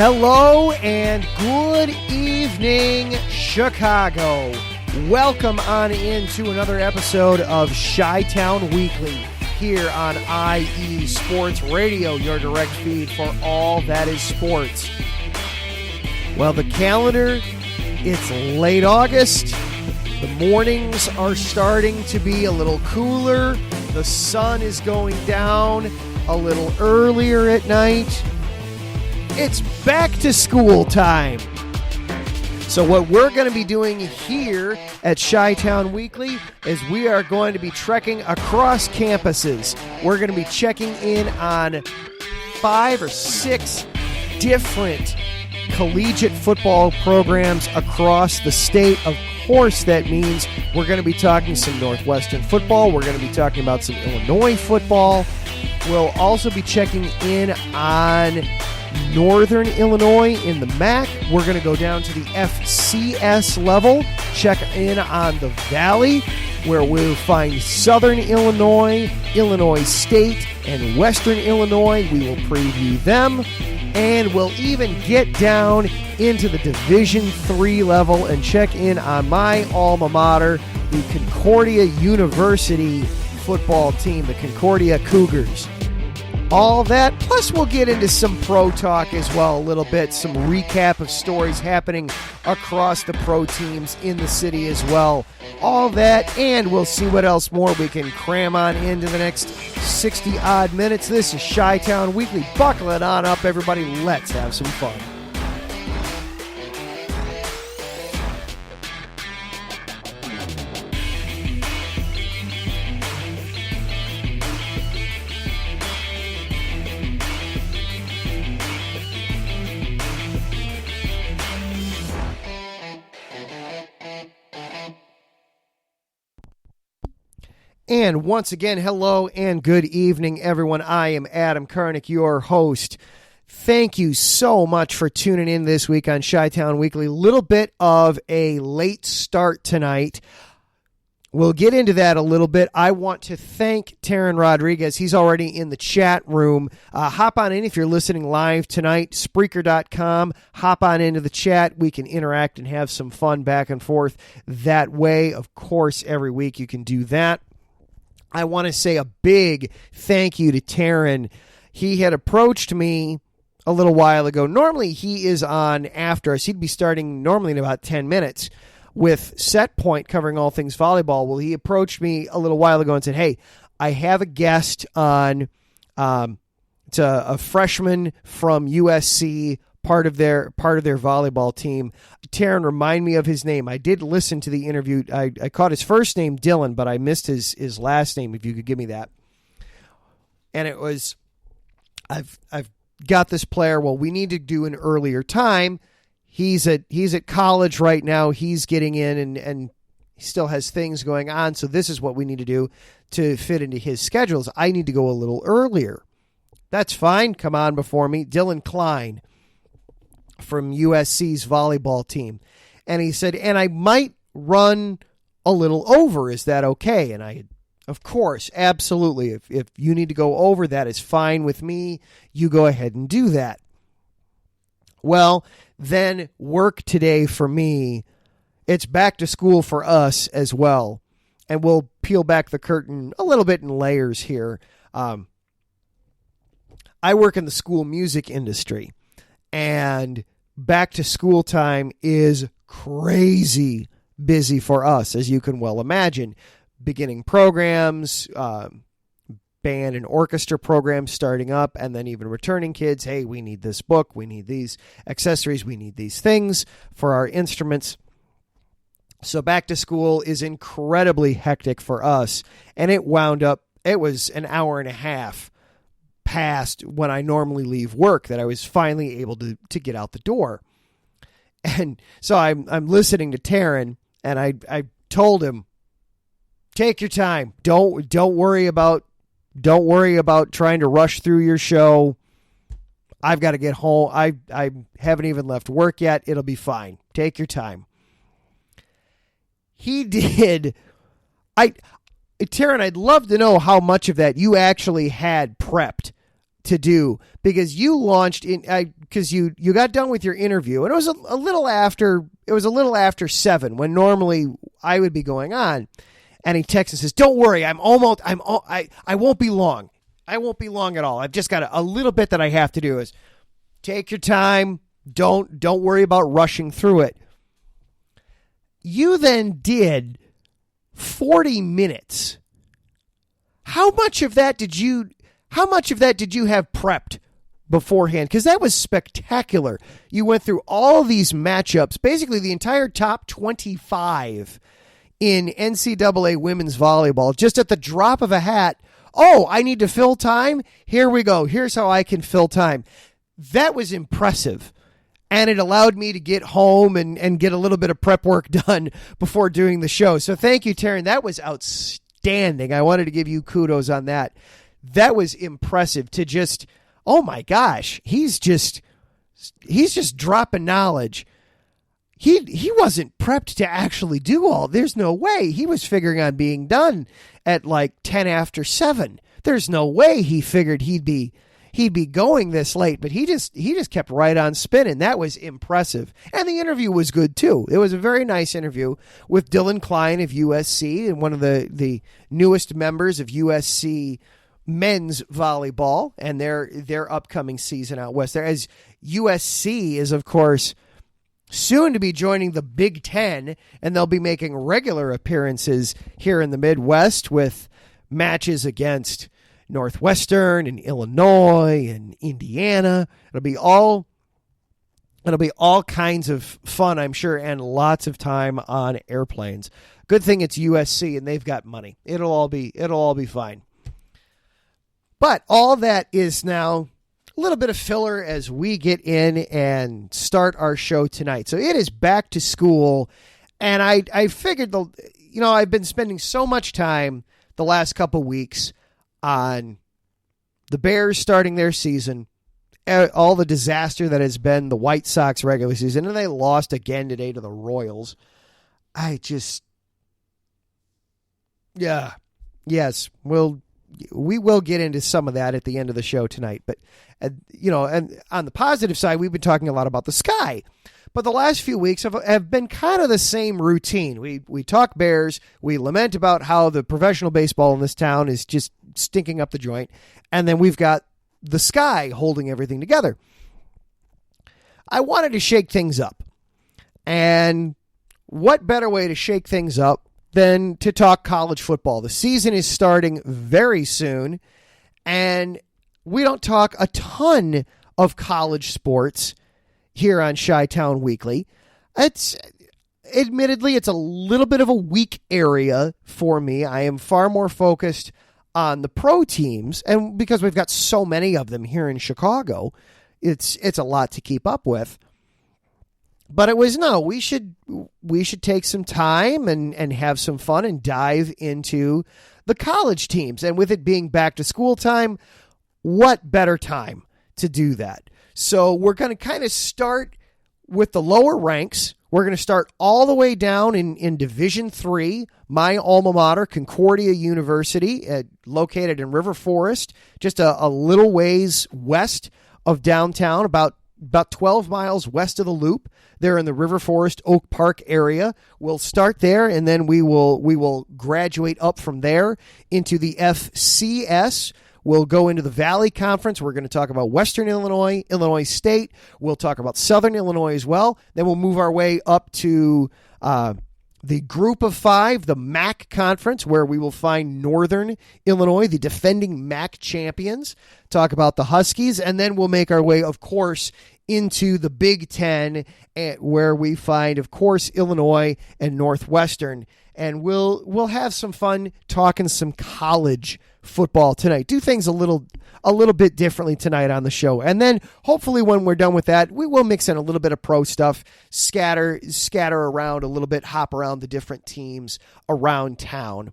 Hello and good evening, Chicago. Welcome on into another episode of Chi-Town Weekly here on IE Sports Radio, your direct feed for all that is sports. Well, the calendar, it's late August. The mornings are starting to be a little cooler. The sun is going down a little earlier at night. It's back to school time. So what we're going to be doing here at Chi-Town Weekly is we are going to be trekking across campuses. We're going to be checking in on 5 or 6 different collegiate football programs across the state. Of course, that means we're going to be talking some Northwestern football. We're going to be talking about some Illinois football. We'll also be checking in on Northern Illinois in the MAC. We're going to go down to the FCS level, check in on the Valley, where we'll find Southern Illinois, Illinois State, and Western Illinois. We will preview them, and we'll even get down into the Division III level and check in on my alma mater, the Concordia University football team, the Concordia Cougars. All that, plus we'll get into some pro talk as well a little bit, some recap of stories happening across the pro teams in the city as well. All that, and we'll see what else more we can cram on into the next 60-odd minutes. This is Chi-Town Weekly. Buckle it on up, everybody. Let's have some fun. And once again, hello and good evening, everyone. I am Adam Karnick, your host. Thank you so much for tuning in this week on Chi-Town Weekly. Little bit of a late start tonight. We'll get into that a little bit. I want to thank Taryn Rodriguez. He's already in the chat room. Hop on in if you're listening live tonight, Spreaker.com. Hop on into the chat. We can interact and have some fun back and forth that way. Of course, every week you can do that. I want to say a big thank you to Taryn. He had approached me a little while ago. Normally, he is on after us. He'd be starting normally in about 10 minutes with Set Point covering all things volleyball. Well, he approached me a little while ago and said, hey, I have a guest on. It's a freshman from USC, part of their volleyball team. Taryn, remind me of his name. I did listen to the interview. I caught his first name, Dylan, but I missed his last name, if you could give me that. And it was, I've got this player. Well, we need to do an earlier time. He's at college right now. He's getting in and he still has things going on. So this is what we need to do to fit into his schedules. I need to go a little earlier. That's fine. Come on before me. Dylan Klein from USC's volleyball team. And he said, and I might run a little over. Is that okay? And I, of course, absolutely. If you need to go over, that is fine with me. You go ahead and do that. Well, then work today for me. It's back to school for us as well. And we'll peel back the curtain a little bit in layers here. I work in the school music industry. And back to school time is crazy busy for us, as you can well imagine. Beginning programs, band and orchestra programs starting up, and then even returning kids. Hey, we need this book. We need these accessories. We need these things for our instruments. So back to school is incredibly hectic for us. And it was an hour and a half past when I normally leave work that I was finally able to get out the door. And so I'm listening to Taryn, and I told him, take your time. Don't worry about trying to rush through your show. I've got to get home. I haven't even left work yet. It'll be fine. Take your time. He did. Taryn, I'd love to know how much of that you actually had prepped to do, because you launched in, because you got done with your interview, and it was a little after 7, when normally I would be going on, and he texts and says, "Don't worry, I won't be long. I won't be long at all. I've just got a little bit that I have to do. Is take your time. Don't worry about rushing through it." You then did 40 minutes. How much of that did you have prepped beforehand? Because that was spectacular. You went through all these matchups, basically the entire top 25 in NCAA women's volleyball, just at the drop of a hat. Oh, I need to fill time? Here we go. Here's how I can fill time. That was impressive. And it allowed me to get home and get a little bit of prep work done before doing the show. So thank you, Taryn. That was outstanding. I wanted to give you kudos on that. That was impressive to just, oh my gosh, he's just dropping knowledge. He wasn't prepped to actually do all. There's no way. He was figuring on being done at like 10 after 7. There's no way he figured he'd be going this late, but he just kept right on spinning. That was impressive. And the interview was good too. It was a very nice interview with Dylan Klein of USC, and one of the newest members of USC men's volleyball and their upcoming season out west there, as USC is, of course, soon to be joining the Big Ten, and they'll be making regular appearances here in the Midwest with matches against Northwestern and Illinois and Indiana. It'll be all kinds of fun, I'm sure, and lots of time on airplanes. Good thing it's USC and they've got money. It'll all be fine. But all that is now a little bit of filler as we get in and start our show tonight. So it is back to school, and I figured I've been spending so much time the last couple weeks on the Bears starting their season, all the disaster that has been the White Sox regular season, and they lost again today to the Royals. We will get into some of that at the end of the show tonight. But, and on the positive side, we've been talking a lot about the sky. But the last few weeks have been kind of the same routine. We talk Bears. We lament about how the professional baseball in this town is just stinking up the joint. And then we've got the sky holding everything together. I wanted to shake things up. And what better way to shake things up than to talk college football? The season is starting very soon, and we don't talk a ton of college sports here on Chi-Town Weekly. Admittedly, it's a little bit of a weak area for me. I am far more focused on the pro teams, and because we've got so many of them here in Chicago, it's a lot to keep up with. But we should take some time and have some fun and dive into the college teams. And with it being back to school time, what better time to do that? So we're going to kind of start with the lower ranks. We're going to start all the way down in Division III, my alma mater, Concordia University, located in River Forest, just a little ways west of downtown, about 12 miles west of the Loop. They're in the River Forest Oak Park area. We'll start there, and then we will graduate up from there into the FCS. We'll go into the Valley Conference. We're going to talk about Western Illinois, Illinois State. We'll talk about Southern Illinois as well. Then we'll move our way up to the Group of Five, the MAC Conference, where we will find Northern Illinois, the defending MAC champions. Talk about the Huskies, and then we'll make our way, of course, into the Big Ten, where we find, of course, Illinois and Northwestern. And we'll have some fun talking some college football tonight. Do things a little bit differently tonight on the show. And then hopefully when we're done with that, we will mix in a little bit of pro stuff, scatter around a little bit, hop around the different teams around town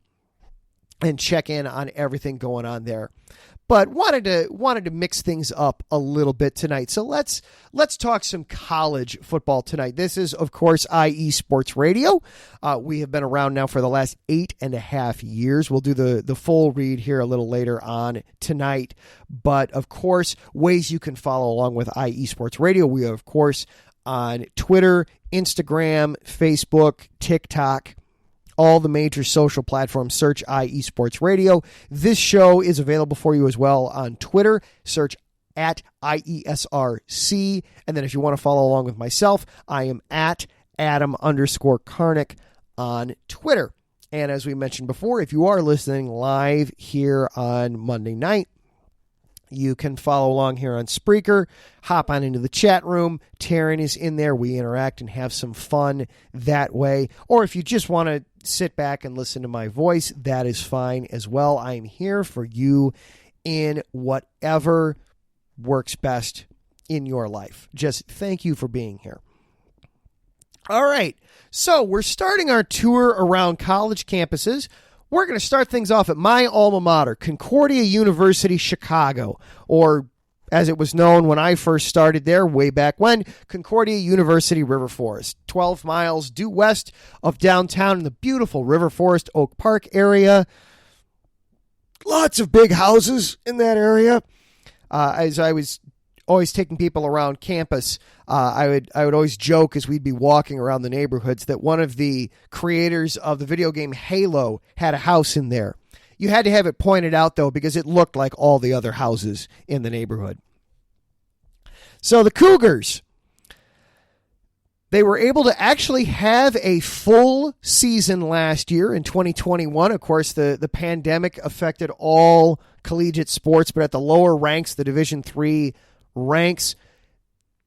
and check in on everything going on there. but wanted to mix things up a little bit tonight. So let's talk some college football tonight. This is, of course, IE Sports Radio. We have been around now for the last 8.5 years. We'll do the full read here a little later on tonight. But, of course, ways you can follow along with IE Sports Radio. We are, of course, on Twitter, Instagram, Facebook, TikTok, all the major social platforms. Search IE Sports Radio. This show is available for you as well on Twitter. Search at IESRC. And then if you want to follow along with myself, I am at Adam_Karnick on Twitter. And as we mentioned before, if you are listening live here on Monday night, you can follow along here on Spreaker, hop on into the chat room. Taryn is in there. We interact and have some fun that way. Or if you just want to sit back and listen to my voice, that is fine as well. I am here for you in whatever works best in your life. Just thank you for being here. All right, so we're starting our tour around college campuses. We're going to start things off at my alma mater, Concordia University, Chicago, or as it was known when I first started there way back when, Concordia University River Forest, 12 miles due west of downtown in the beautiful River Forest Oak Park area. Lots of big houses in that area. As I was always taking people around campus, I would always joke as we'd be walking around the neighborhoods that one of the creators of the video game Halo had a house in there. You had to have it pointed out, though, because it looked like all the other houses in the neighborhood. So the Cougars, they were able to actually have a full season last year in 2021. Of course, the pandemic affected all collegiate sports, but at the lower ranks, the Division III ranks,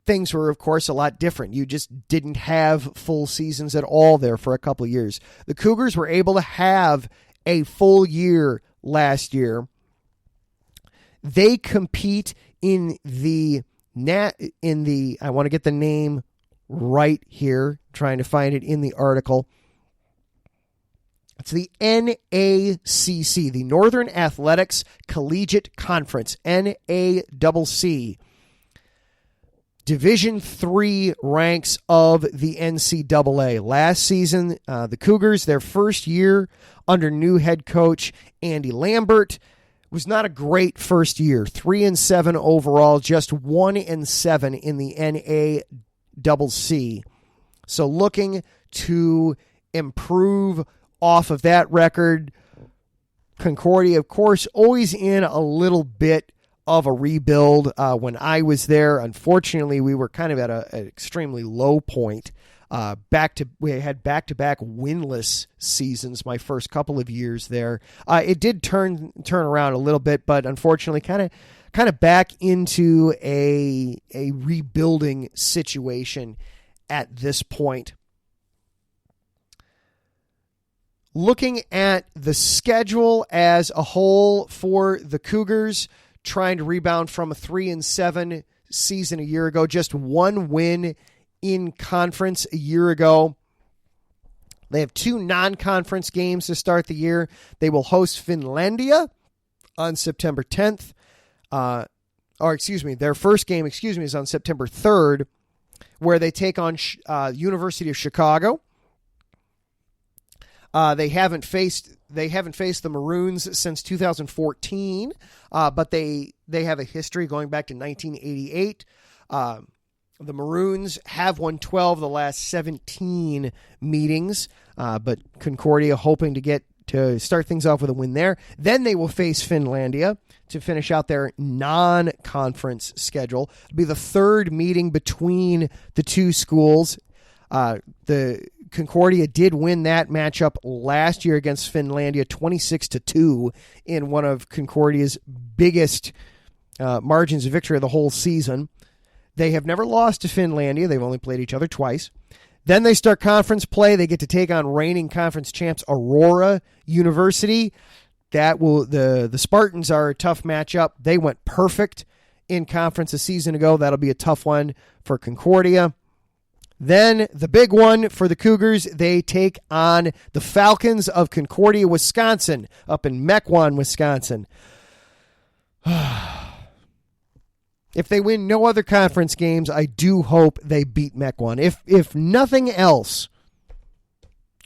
things were, of course, a lot different. You just didn't have full seasons at all there for a couple of years. The Cougars were able to have a full year last year. They compete in the I want to get the name right here, trying to find it in the article. It's the NACC, the Northern Athletics Collegiate Conference, NACC. Division III ranks of the NCAA. Last season, the Cougars, their first year under new head coach Andy Lambert, was not a great first year. 3-7 overall, just 1-7 in the NACC. So looking to improve off of that record. Concordia, of course, always in a little bit of a rebuild. When I was there, unfortunately, we were kind of at an extremely low point. We had back-to-back winless seasons my first couple of years there. It did turn around a little bit, but unfortunately, kind of back into a rebuilding situation at this point. Looking at the schedule as a whole for the Cougars, trying to rebound from a 3-7 season a year ago, just one win in conference a year ago. They have two non-conference games to start the year. They will host Finlandia on September 10th. Their first game, is on September 3rd, where they take on University of Chicago. They haven't faced the Maroons since 2014, but they have a history going back to 1988. The Maroons have won 12 of the last 17 meetings, but Concordia hoping to start things off with a win there. Then they will face Finlandia to finish out their non-conference schedule. It'll be the third meeting between the two schools. The Concordia did win that matchup last year against Finlandia 26-2 in one of Concordia's biggest margins of victory of the whole season. They have never lost to Finlandia. They've only played each other twice. Then they start conference play. They get to take on reigning conference champs Aurora University. The Spartans are a tough matchup. They went perfect in conference a season ago. That'll be a tough one for Concordia. Then the big one for the Cougars, they take on the Falcons of Concordia, Wisconsin, up in Mequon, Wisconsin. If they win no other conference games, I do hope they beat MEC1. If nothing else,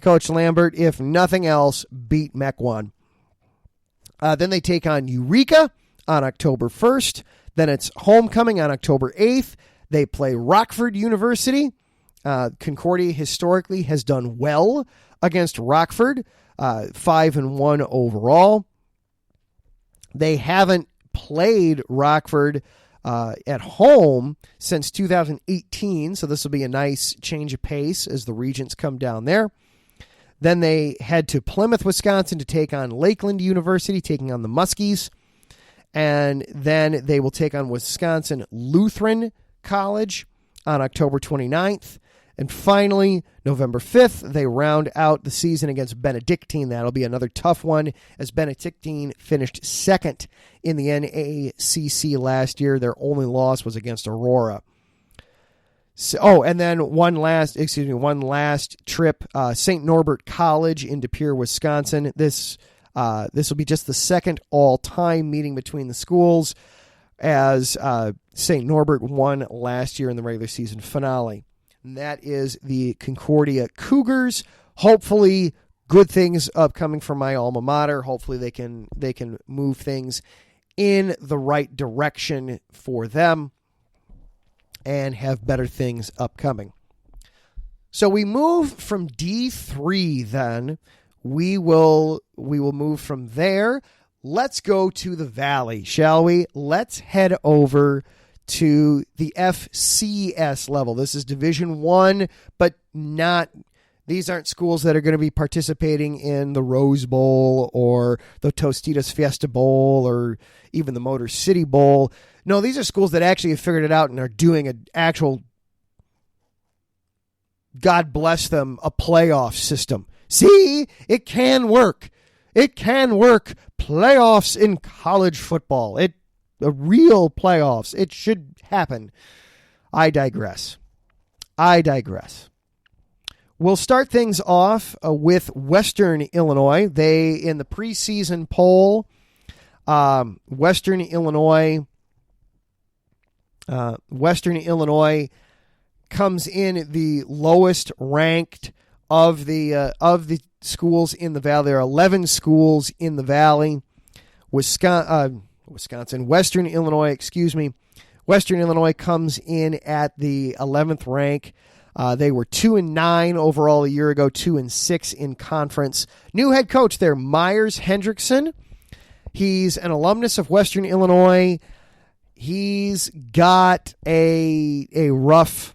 Coach Lambert, if nothing else, beat MEC1. Then they take on Eureka on October 1st. Then it's homecoming on October 8th. They play Rockford University. Concordia historically has done well against Rockford, 5-1 overall. They haven't played Rockford at home since 2018, so this will be a nice change of pace as the Regents come down there. Then they head to Plymouth, Wisconsin to take on Lakeland University, taking on the Muskies. And then they will take on Wisconsin Lutheran College on October 29th. And finally, November 5th, they round out the season against Benedictine. That'll be another tough one, as Benedictine finished second in the NACC last year. Their only loss was against Aurora. So, and then one last trip, St. Norbert College in De Pere, Wisconsin. This will be just the second all-time meeting between the schools, as St. Norbert won last year in the regular season finale. And that is the Concordia Cougars. Hopefully, good things upcoming for my alma mater. Hopefully, they can move things in the right direction for them and have better things upcoming. So we move from D3 then. We will move from there. Let's go to the Valley, shall we? Let's head over to the FCS level. This is Division I, but these aren't schools that are going to be participating in the Rose Bowl or the Tostitos Fiesta Bowl or even the Motor City Bowl. No, these are schools that actually have figured it out and are doing an actual, God bless them, a playoff system. See, it can work. It can work. Playoffs in college football. The real playoffs. It should happen. I digress. We'll start things off with Western Illinois. They, in the preseason poll, Western Illinois comes in the lowest ranked of the schools in the Valley. There are 11 schools in the Valley. Western Illinois comes in at the 11th rank. They were 2-9 overall a year ago, 2-6 in conference. New head coach there, Myers Hendrickson. He's an alumnus of Western Illinois. He's got a rough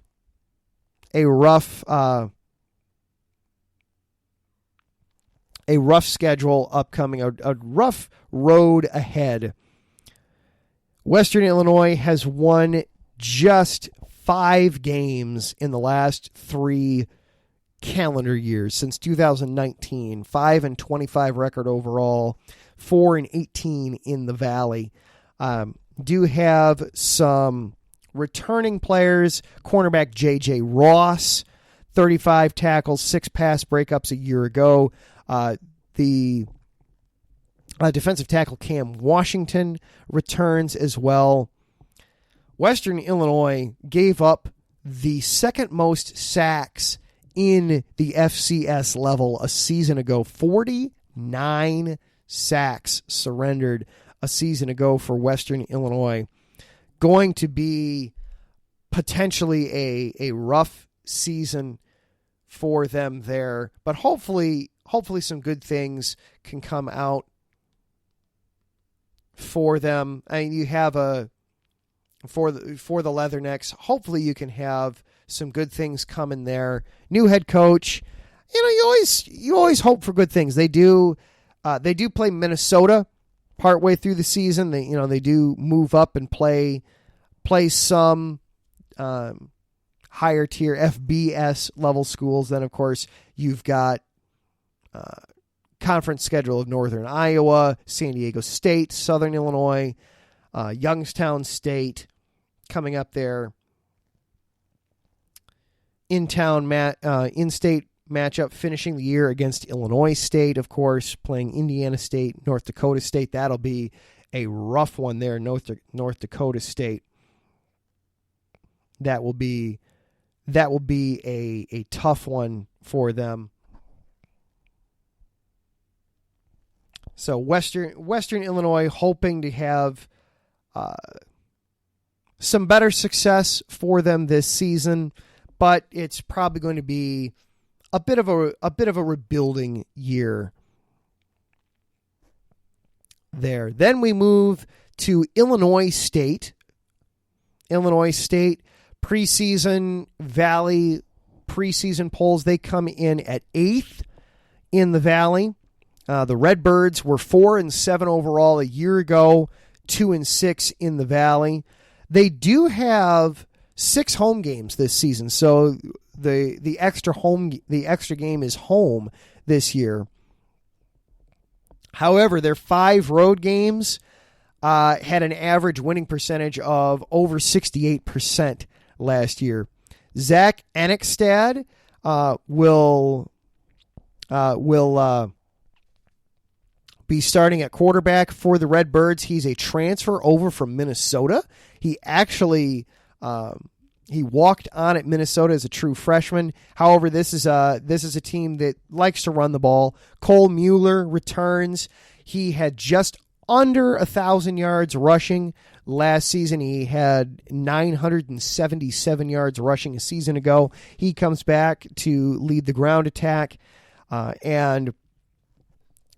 schedule upcoming, a rough road ahead. Western Illinois has won just 5 games in the last 3 calendar years since 2019. 5-25 record overall, 4-18 in the Valley. Do have some returning players. Cornerback J.J. Ross, 35 tackles, 6 pass breakups a year ago. The defensive tackle Cam Washington returns as well. Western Illinois gave up the second most sacks in the FCS level a season ago. 49 sacks surrendered a season ago for Western Illinois. Going to be potentially a rough season for them there, but hopefully some good things can come out for them. I mean, you have for the Leathernecks, hopefully you can have some good things coming there. New head coach, you always hope for good things. They do play Minnesota partway through the season. They do move up and play some higher tier FBS level schools. Then of course you've got conference schedule of Northern Iowa, San Diego State, Southern Illinois, Youngstown State coming up there. In-state matchup finishing the year against Illinois State, of course, playing Indiana State, North Dakota State. That'll be a rough one there, North Dakota State. That will be a tough one for them. So Western Illinois hoping to have some better success for them this season, but it's probably going to be a bit of a rebuilding year there. Then we move to Illinois State. Illinois State preseason Valley preseason polls, they come in at 8th in the Valley. The Redbirds were 4-7 overall a year ago, 2-6 in the Valley. They do have 6 home games this season, so the extra game is home this year. However, their 5 road games had an average winning percentage of over 68% last year. Zach Anixstad will be starting at quarterback for the Redbirds. He's a transfer over from Minnesota. He actually he walked on at Minnesota as a true freshman. However, this is a team that likes to run the ball. Cole Mueller returns. He had just under 1,000 yards rushing last season. He had 977 yards rushing a season ago. He comes back to lead the ground attack, and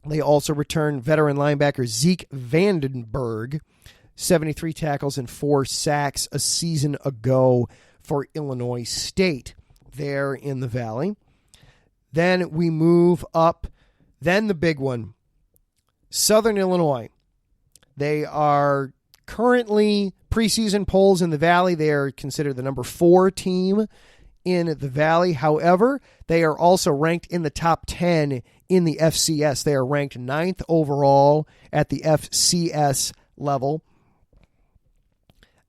they also return veteran linebacker Zeke Vandenberg, 73 tackles and 4 sacks a season ago for Illinois State there in the Valley. Then we move up. Then the big one, Southern Illinois. They are currently preseason polls in the Valley. They are considered the number 4 team in the Valley. However, they are also ranked in the top 10 in the FCS. They are ranked 9th overall at the FCS level.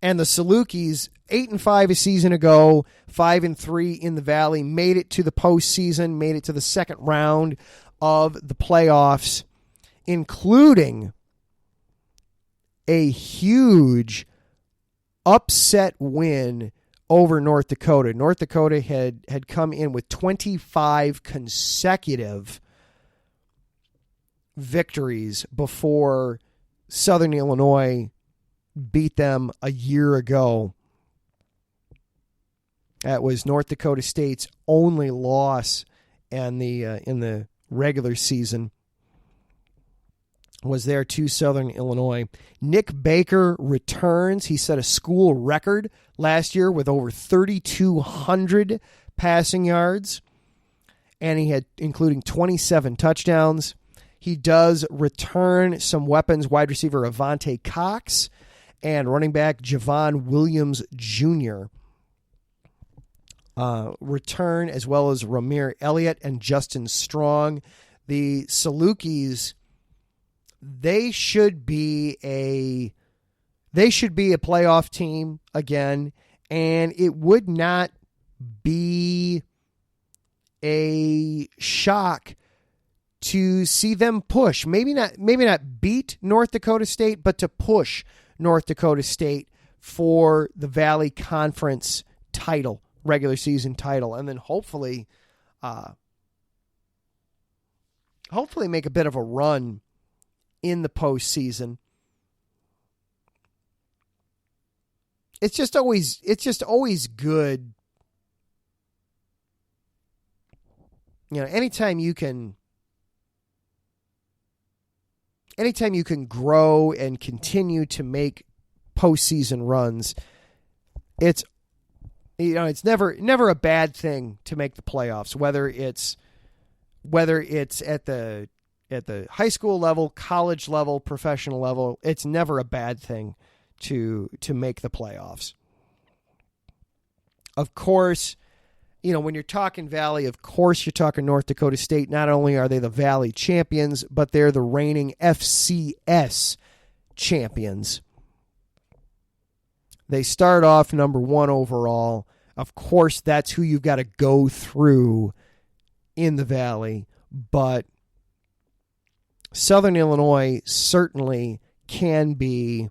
And the Salukis, 8-5 a season ago, 5-3 in the Valley, made it to the postseason, made it to the second round of the playoffs, including a huge upset win over North Dakota. North Dakota had come in with 25 consecutive victories before Southern Illinois beat them a year ago. That was North Dakota State's only loss in the regular season, was there to Southern Illinois. Nick Baker returns. He set a school record last year with over 3,200 passing yards, and he had including 27 touchdowns. He does return some weapons, wide receiver Avante Cox and running back Javon Williams Jr. Return, as well as Ramir Elliott and Justin Strong. The Salukis, they should be a playoff team again, and it would not be a shock to see them push. Maybe not beat North Dakota State, but to push North Dakota State for the Valley Conference title, regular season title, and then hopefully make a bit of a run in the postseason. It's just always good. Anytime you can grow and continue to make postseason runs, it's never a bad thing to make the playoffs, whether it's at the high school level, college level, professional level. It's never a bad thing to make the playoffs. Of course, when you're talking Valley, of course you're talking North Dakota State. Not only are they the Valley champions, but they're the reigning FCS champions. They start off number 1 overall. Of course, that's who you've got to go through in the Valley, but Southern Illinois certainly can be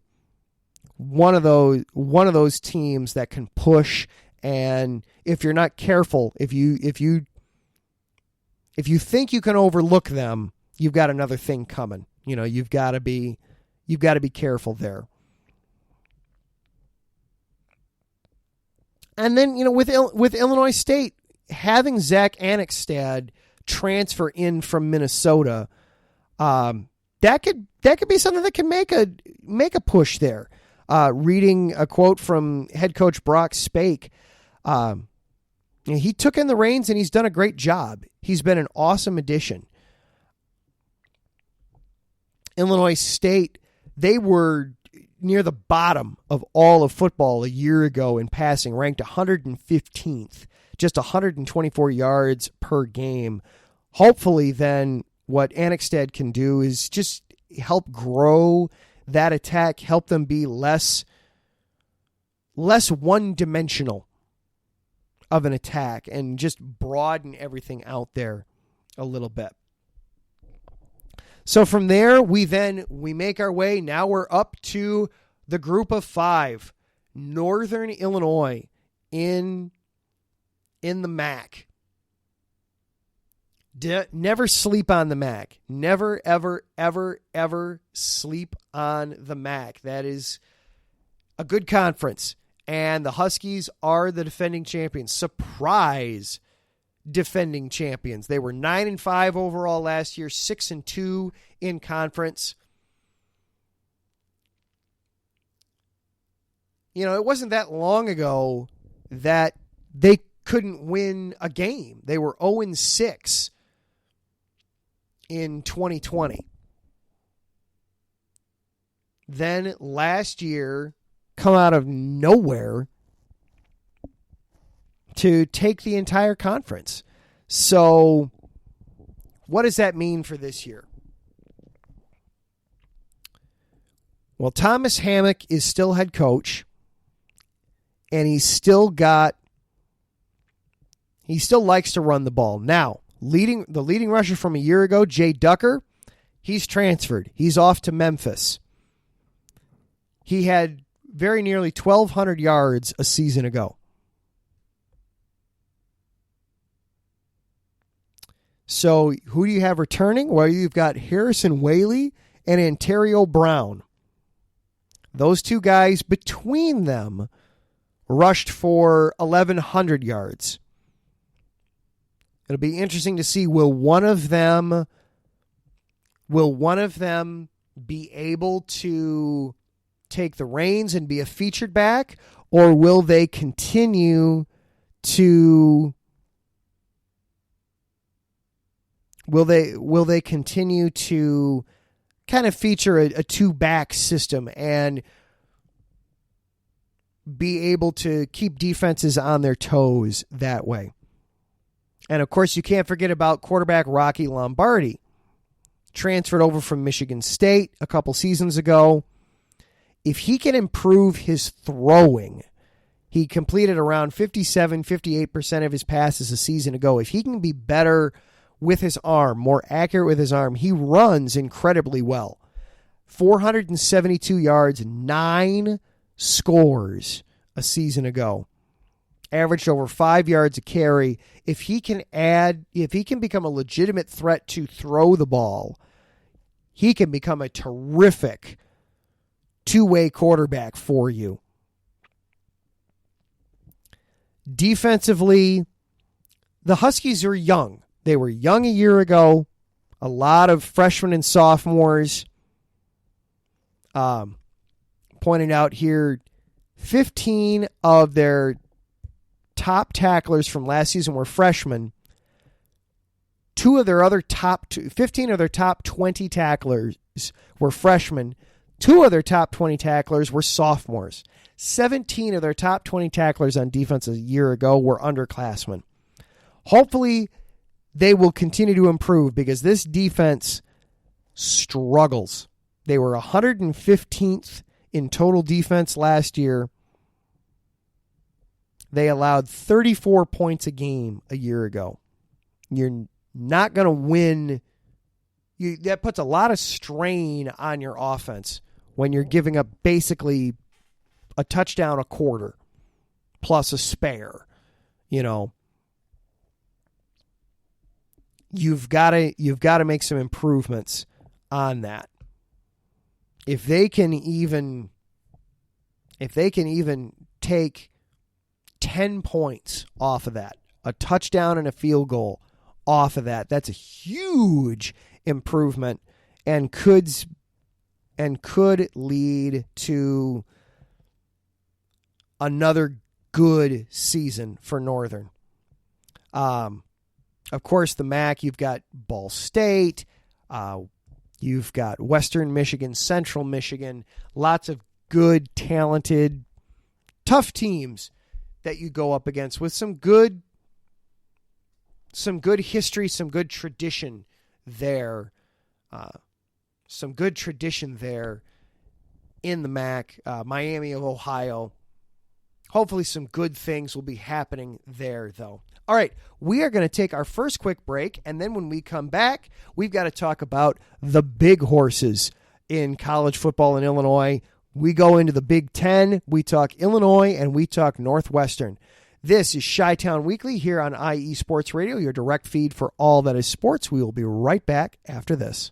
one of those teams that can push, and if you're not careful, if you think you can overlook them, you've got another thing coming. You've got to be careful there. And then, with Illinois State, having Zach Annexstad transfer in from Minnesota, that could be something that can make a push there. Reading a quote from head coach Brock Spake, he took in the reins and he's done a great job. He's been an awesome addition. Illinois State, they were near the bottom of all of football a year ago in passing, ranked 115th, just 124 yards per game. Hopefully then what Annexstad can do is just help grow that attack, help them be less one-dimensional of an attack, and just broaden everything out there a little bit. So from there, we make our way. Now we're up to the group of 5, Northern Illinois in the MAC. Never sleep on the MAC. Never, ever, ever, ever sleep on the MAC. That is a good conference. And the Huskies are the defending champions. Surprise defending champions. They were 9-5 overall last year, 6-2 in conference. It wasn't that long ago that they couldn't win a game. They were 0-6 in 2020. Then last year, come out of nowhere to take the entire conference. So what does that mean for this year? Well, Thomas Hammock is still head coach, and he still likes to run the ball. Now, the leading rusher from a year ago, Jay Ducker, he's transferred. He's off to Memphis. He had very nearly 1,200 yards a season ago. So who do you have returning? Well, you've got Harrison Whaley and Ontario Brown. Those two guys, between them, rushed for 1,100 yards. It'll be interesting to see, will one of them be able to take the reins and be a featured back, or will they continue to kind of feature a two-back system and be able to keep defenses on their toes that way? And, of course, you can't forget about quarterback Rocky Lombardi. Transferred over from Michigan State a couple seasons ago. If he can improve his throwing, he completed around 58% of his passes a season ago. If he can be better with his arm, more accurate with his arm, he runs incredibly well. 472 yards, 9 scores a season ago. Averaged over 5 yards a carry. If he can become a legitimate threat to throw the ball, he can become a terrific two-way quarterback for you. Defensively, the Huskies are young. They were young a year ago. A lot of freshmen and sophomores. Pointed out here, 15 of their top tacklers from last season were freshmen. 15 of their top 20 tacklers were freshmen. 2 of their top 20 tacklers were sophomores. 17 of their top 20 tacklers on defense a year ago were underclassmen. Hopefully, they will continue to improve because this defense struggles. They were 115th in total defense last year. They allowed 34 points a game a year ago. You're not going to win. That puts a lot of strain on your offense when you're giving up basically a touchdown a quarter plus a spare. You've got to make some improvements on that. If they can even take 10 points off of that, a touchdown and a field goal off of that, that's a huge improvement and could lead to another good season for Northern. Of course, the MAC, you've got Ball State, you've got Western Michigan, Central Michigan, lots of good, talented, tough teams that you go up against with some good history, some good tradition there. Some good tradition there in the MAC. Miami of Ohio. Hopefully some good things will be happening there, though. All right, we are going to take our first quick break, and then when we come back, we've got to talk about the big horses in college football in Illinois. We go into the Big Ten, we talk Illinois, and we talk Northwestern. This is Chi-Town Weekly here on IE Sports Radio, your direct feed for all that is sports. We will be right back after this.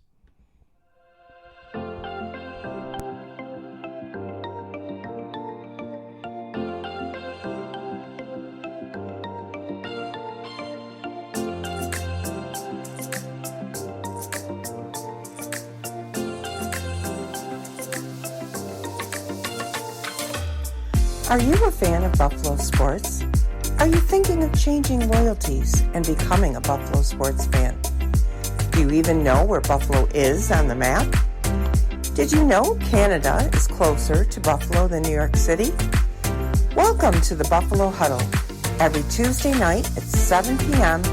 Are you a fan of Buffalo sports? Are you thinking of changing loyalties and becoming a Buffalo sports fan? Do you even know where Buffalo is on the map? Did you know Canada is closer to Buffalo than New York City? Welcome to the Buffalo Huddle, every Tuesday night at 7 p.m.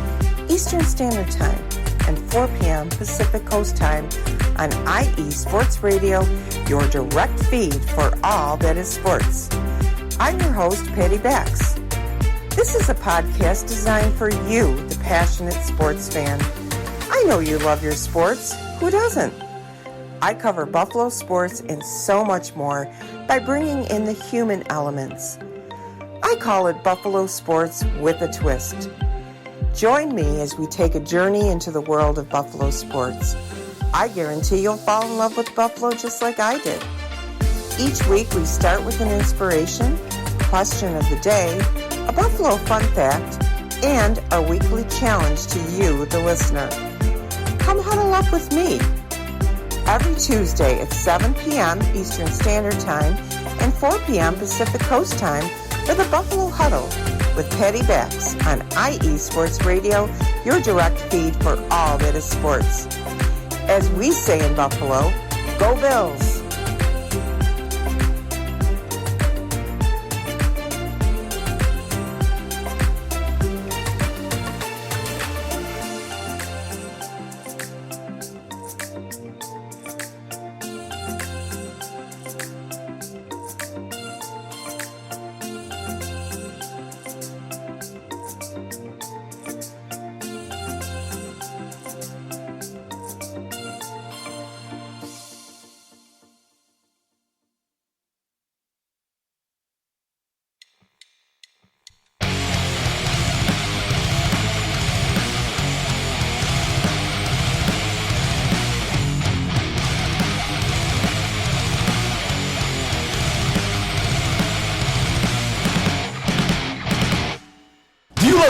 Eastern Standard Time and 4 p.m. Pacific Coast Time on IE Sports Radio, your direct feed for all that is sports. I'm your host, Patty Bax. This is a podcast designed for you, the passionate sports fan. I know you love your sports. Who doesn't? I cover Buffalo sports and so much more by bringing in the human elements. I call it Buffalo Sports with a Twist. Join me as we take a journey into the world of Buffalo sports. I guarantee you'll fall in love with Buffalo just like I did. Each week we start with an inspiration, question of the day, a Buffalo fun fact, and our weekly challenge to you, the listener. Come huddle up with me every Tuesday at 7 p.m. Eastern Standard Time and 4 p.m. Pacific Coast Time for the Buffalo Huddle with Patty Bax on IE Sports Radio, your direct feed for all that is sports. As we say in Buffalo, go Bills!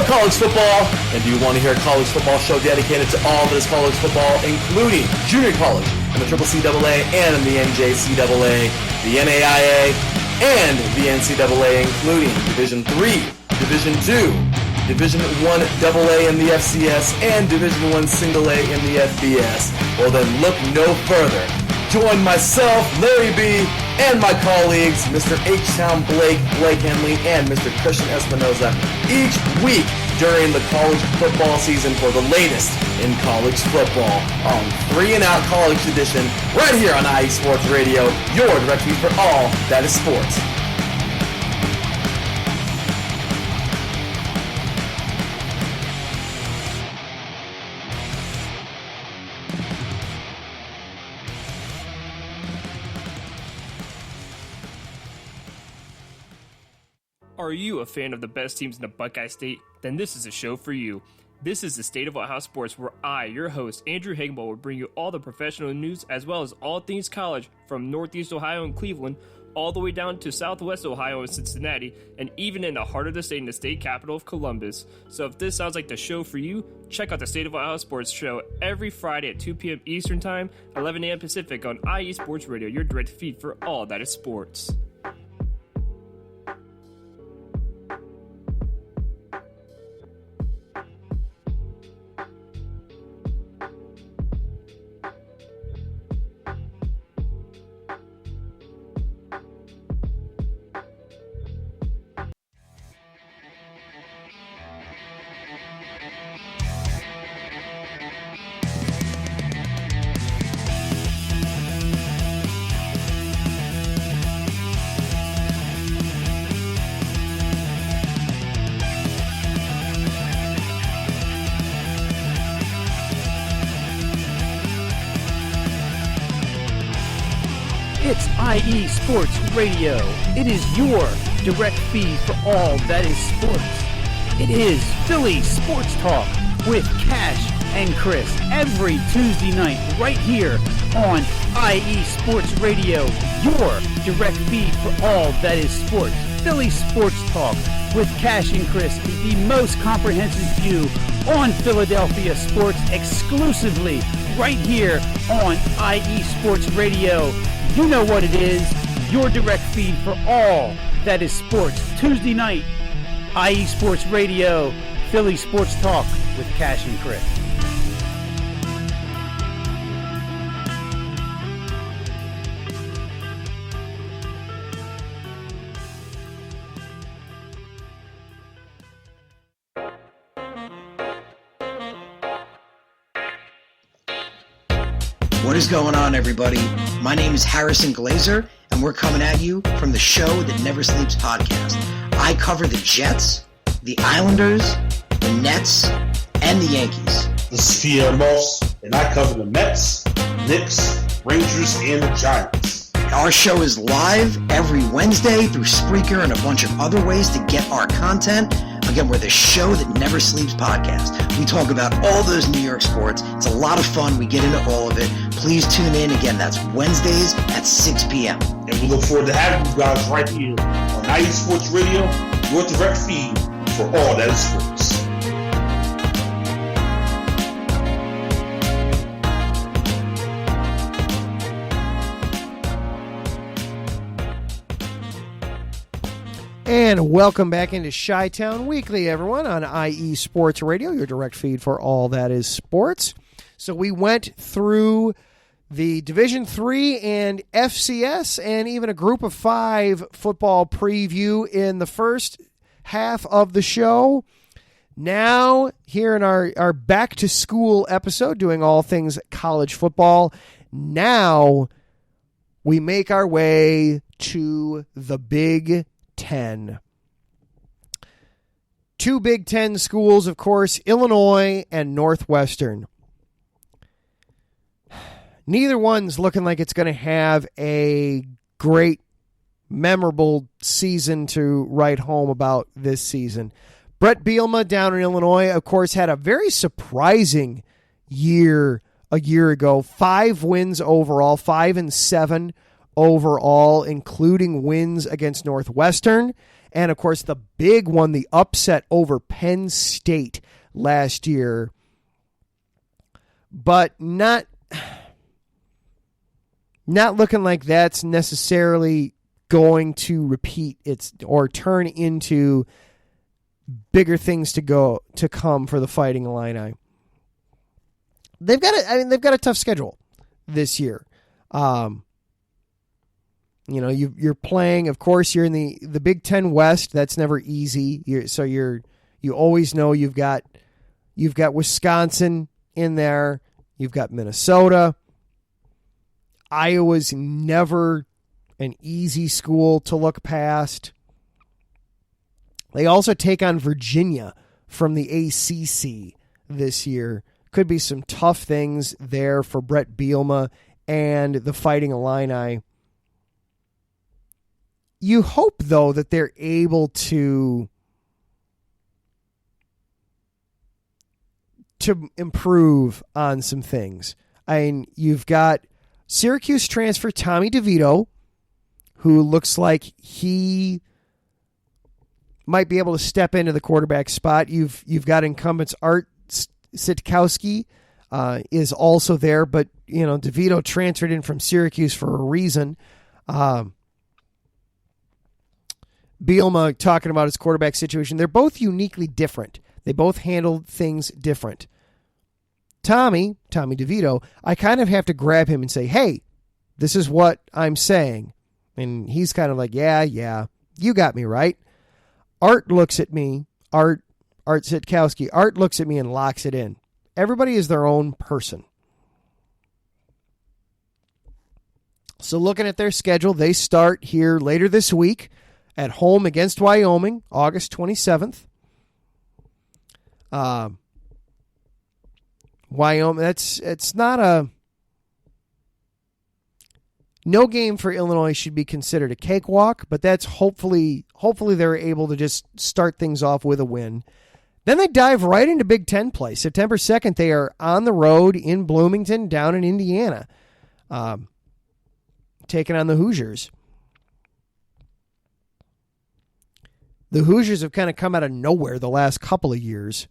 College football, and do you want to hear a college football show dedicated to all that is college football, including junior college and the CCCAA and the NJCAA, the NAIA, and the NCAA, including Division III, Division II, Division I AA in the FCS, and Division I A in the FBS? Well then look no further. Join myself, Larry B., and my colleagues, Mr. H-Town Blake Henley, and Mr. Christian Espinoza, each week during the college football season for the latest in college football on 3 and Out College Edition, right here on IE Sports Radio, your direct feed for all that is sports. Are you a fan of the best teams in the Buckeye State? Then this is a show for you. This is the State of Ohio Sports, where I, your host, Andrew Higginbotham, will bring you all the professional news as well as all things college from Northeast Ohio and Cleveland, all the way down to Southwest Ohio and Cincinnati, and even in the heart of the state in the state capital of Columbus. So if this sounds like the show for you, check out the State of Ohio Sports show every Friday at 2 p.m. Eastern Time, 11 a.m. Pacific on IE Sports Radio, your direct feed for all that is sports. It's IE Sports Radio. It is your direct feed for all that is sports. It is Philly Sports Talk with Cash and Chris every Tuesday night right here on IE Sports Radio, your direct feed for all that is sports. Philly Sports Talk with Cash and Chris is the most comprehensive view on Philadelphia sports exclusively right here on IE Sports Radio. You know what it is, your direct feed for all that is sports. Tuesday night, IE Sports Radio, Philly Sports Talk with Cash and Chris. What is going on, everybody? My name is Harrison Glazer, and we're coming at you from the Show That Never Sleeps podcast. I cover the Jets, the Islanders, the Nets, and the Yankees. This is Pierre Moss, and I cover the Mets, Knicks, Rangers, and the Giants. Our show is live every Wednesday through Spreaker and a bunch of other ways to get our content. Again, we're the Show That Never Sleeps podcast. We talk about all those New York sports. It's a lot of fun. We get into all of it. Please tune in. Again, that's Wednesdays at 6 p.m. And we look forward to having you guys right here on IE Sports Radio, your direct feed for all that is sports. And welcome back into Chi-Town Weekly, everyone, on IE Sports Radio, your direct feed for all that is sports. So we went through the Division III and FCS and even a Group of 5 football preview in the first half of the show. Now, here in our back-to-school episode, doing all things college football, now we make our way to the Big Ten. 2 Big Ten schools, of course, Illinois and Northwestern. Neither one's looking like it's going to have a great, memorable season to write home about this season. Brett Bielema down in Illinois, of course, had a very surprising year a year ago. 5 wins overall, 5-7 overall, including wins against Northwestern. And, of course, the big one, the upset over Penn State last year. But not looking like that's necessarily going to repeat or turn into bigger things to come for the Fighting Illini. They've got a tough schedule this year. You're playing, of course, you're in the Big Ten West. That's never easy. You always know you've got Wisconsin in there. You've got Minnesota. Iowa's never an easy school to look past. They also take on Virginia from the ACC this year. Could be some tough things there for Brett Bielema and the Fighting Illini. You hope, though, that they're able to improve on some things. I mean, you've got Syracuse transfer Tommy DeVito, who looks like he might be able to step into the quarterback spot. You've got incumbents Art Sitkowski is also there, but DeVito transferred in from Syracuse for a reason. Bielema talking about his quarterback situation. They're both uniquely different. They both handled things different. Tommy DeVito, I kind of have to grab him and say, hey, this is what I'm saying. And he's kind of like, yeah, you got me right. Art looks at me, Art Sitkowski. Art looks at me and locks it in. Everybody is their own person. So looking at their schedule, they start here later this week at home against Wyoming, August 27th. Wyoming, it's not a... No game for Illinois should be considered a cakewalk, but that's hopefully they're able to just start things off with a win. Then they dive right into Big Ten play. September 2nd, they are on the road in Bloomington, down in Indiana, taking on the Hoosiers. The Hoosiers have kind of come out of nowhere the last couple of years,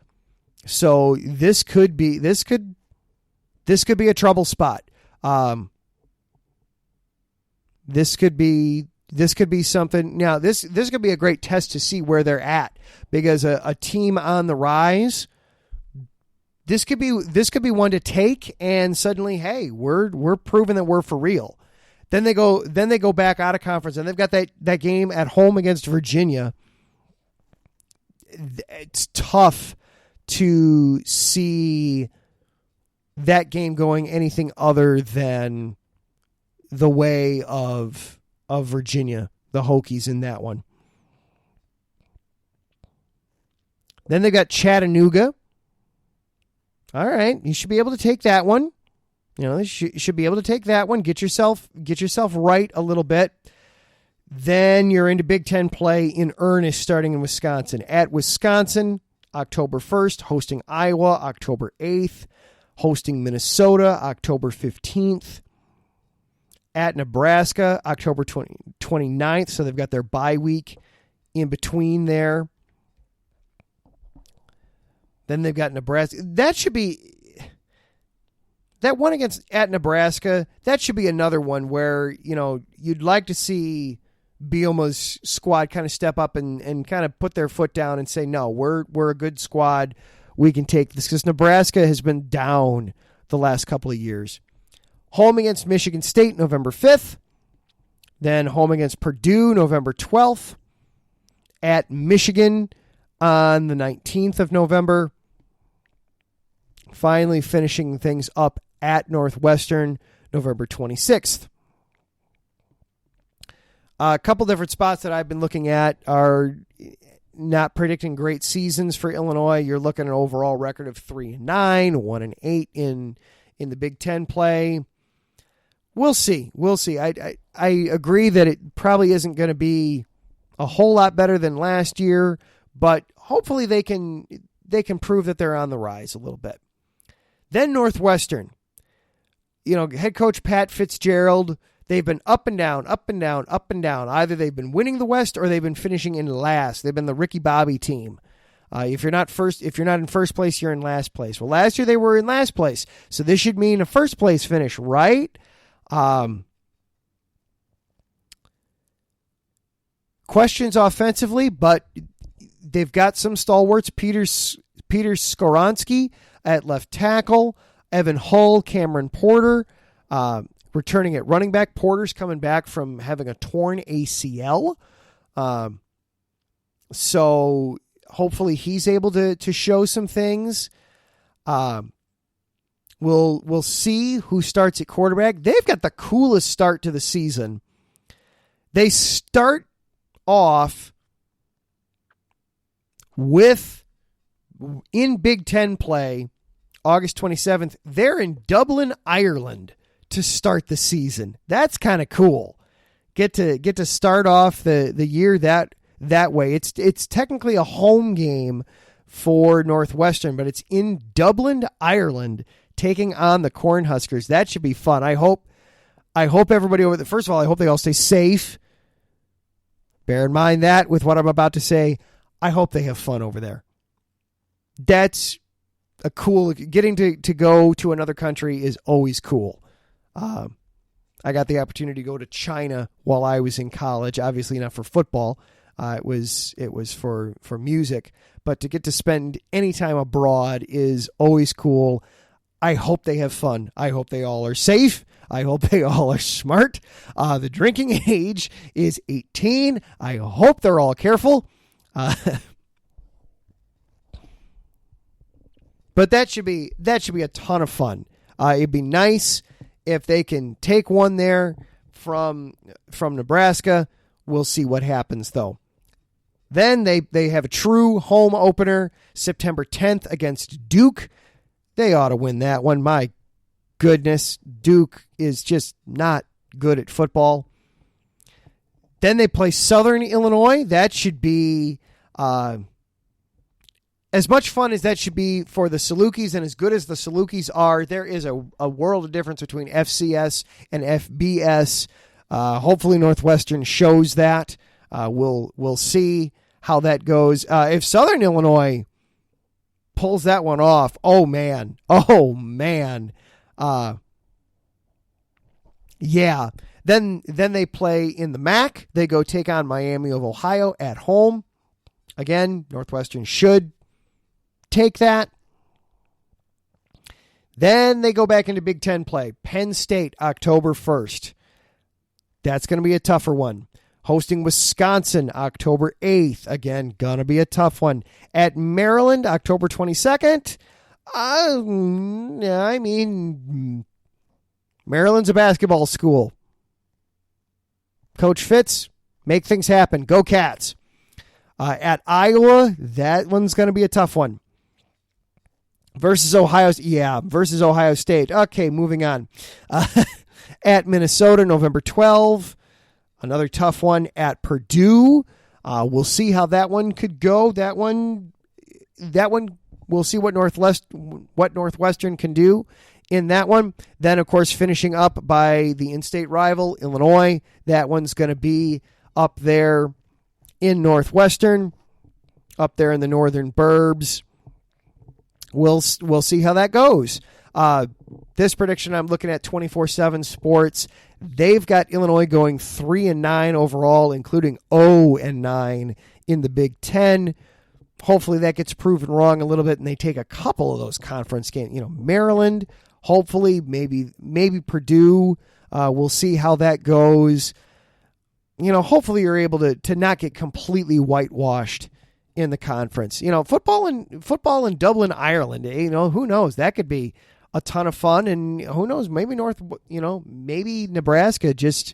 so this could be a trouble spot. This could be something. Now, this could be a great test to see where they're at, because a team on the rise, this could be one to take, and suddenly, hey, we're proving that we're for real. Then they go back out of conference, and they've got that game at home against Virginia. It's tough to see that game going anything other than the way of Virginia, the Hokies in that one. Then they got Chattanooga. All right, you should be able to take that one. You should be able to take that one. Get yourself right a little bit. Then you're into Big Ten play in earnest, starting in Wisconsin. At Wisconsin, October 1st, hosting Iowa, October 8th, hosting Minnesota, October 15th. At Nebraska, October 29th, so they've got their bye week in between there. Then they've got Nebraska. That one at Nebraska, that should be another one where, you'd like to see Bielema's squad kind of step up and kind of put their foot down and say, no, we're a good squad. We can take this, because Nebraska has been down the last couple of years. Home against Michigan State, November 5th. Then home against Purdue, November 12th. At Michigan on the 19th of November. Finally finishing things up at Northwestern, November 26th. A couple different spots that I've been looking at are not predicting great seasons for Illinois. You're looking at an overall record of 3-9, 1-8 in the Big Ten play. We'll see. I agree that it probably isn't going to be a whole lot better than last year, but hopefully they can prove that they're on the rise a little bit. Then Northwestern. Head coach Pat Fitzgerald, they've been up and down, up and down, up and down. Either they've been winning the West or they've been finishing in last. They've been the Ricky Bobby team. If you're not in first place, you're in last place. Well, last year they were in last place, so this should mean a first place finish, right? Questions offensively, but they've got some stalwarts. Peter Skoronski at left tackle, Evan Hull, Cameron Porter, returning at running back. Porter's coming back from having a torn ACL. So hopefully he's able to show some things. We'll see who starts at quarterback. They've got the coolest start to the season. They start off in Big Ten play, August 27th. They're in Dublin, Ireland to start the season. That's kind of cool. get to start off the year that way. It's technically a home game for Northwestern, but it's in Dublin, Ireland, taking on the Cornhuskers. That should be fun. I hope everybody over there, first of all, I hope they all stay safe. Bear in mind that with what I'm about to say, I hope they have fun over there. That's a cool, getting to go to another country is always cool. I got the opportunity to go to China while I was in college, obviously not for football. It was for music, but to get to spend any time abroad is always cool. I hope they have fun. I hope they all are safe. I hope they all are smart. The drinking age is 18. I hope they're all careful. But that should be a ton of fun. It'd be nice if they can take one there from Nebraska. We'll see what happens, though. Then they have a true home opener September 10th against Duke. They ought to win that one. My goodness, Duke is just not good at football. Then they play Southern Illinois. That should be as much fun as that should be for the Salukis, and as good as the Salukis are, there is a world of difference between FCS and FBS. Hopefully Northwestern shows that. We'll see how that goes. If Southern Illinois pulls that one off, oh man. Yeah. Then they play in the MAC. They go take on Miami of Ohio at home. Again, Northwestern should take that. Then they go back into Big Ten play. Penn State, October 1st. That's going to be a tougher one. Hosting Wisconsin, October 8th. Again, going to be a tough one. At Maryland, October 22nd. I mean, Maryland's a basketball school. Coach Fitz, make things happen. Go Cats. At Iowa, that one's going to be a tough one. Versus Ohio State. Okay, moving on. At Minnesota, November 12th. Another tough one at Purdue. We'll see how that one could go. That one, we'll see what Northwestern can do in that one. Then, of course, finishing up by the in-state rival, Illinois. That one's going to be up there in Northwestern, up there in the northern burbs. We'll see how that goes. This prediction I'm looking at 24/7 Sports. They've got Illinois going 3-9 overall, including 0-9 in the Big Ten. Hopefully that gets proven wrong a little bit, and they take a couple of those conference games. Maryland, hopefully, maybe Purdue. We'll see how that goes. Hopefully you're able to not get completely whitewashed in the conference. Football in Dublin, Ireland. Who knows? That could be a ton of fun, and who knows? Maybe maybe Nebraska just